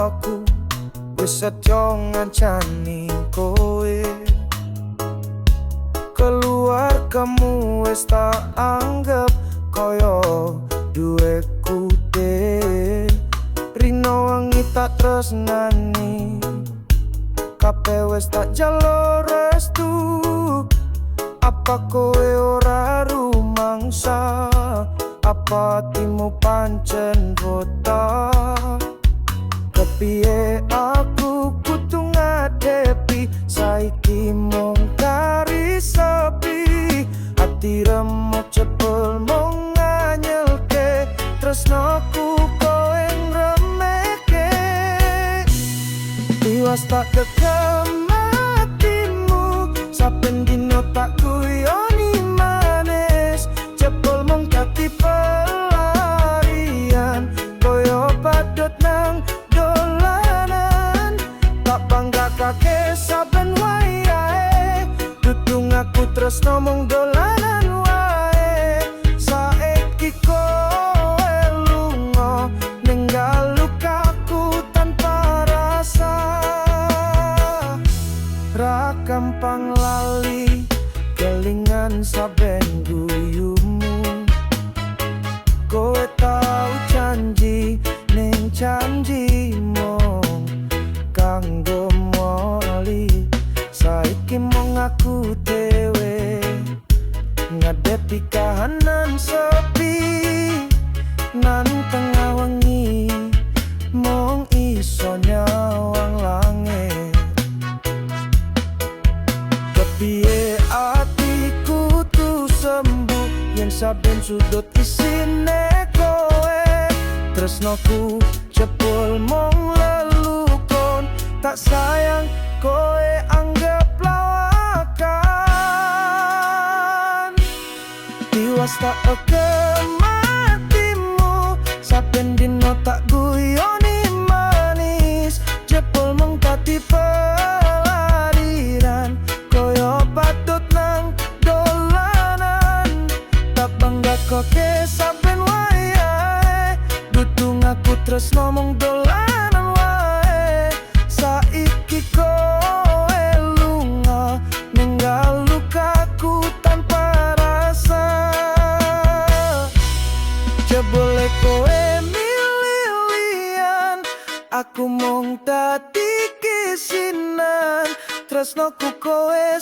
aku wis setyo ngancani kowe. Keluargamu wis tak anggap koyo duweku dhewe. Rino wengi tak tresnani, kabeh wis tak jalur restu. Apa kowe ora rumangsa, apa timu pancen buta? Kepiye aku kudu ngadepi saiki mung kari sepi. Ati remuk cepul mung nganyelke tresnoku kowe ngremeke. Tiwas tak kekem atimu, saben dino tak guyoni manis. Cepul mung dadi pelarian, koyo badut nang dolanan. Tak banggakake saben wayahe, dudung aku tresno mung dolanan wae. Saiki kowe lunga ninggal lukaku tanpa rasa. Ra gampang lali kelingan saben guyumu. Kowe tau janji ning janji mung kanggo moli. Saiki mung aku dhewe ngadepi kahanan sepi. Nan tengah wengi mung iso nyawang langit. Kepiye atiku tu sembuh yen saben sudut isine kowe. Tresnoku jebul mung lelukon, tak sayang kowe anggap lawakan. Tiwas tak kematimu, saben dino tak guyoni manis. Jebul mung dadi pelariran, koyo badut nang dolanan. Tak banggakake saben wayahe, dudung aku tresno mung dolanan wae. Saiki kowe lunga ninggal lukaku tanpa rasa. Jebule kowe milih liyan, aku mung dadi kisinan. Tresnoku kowe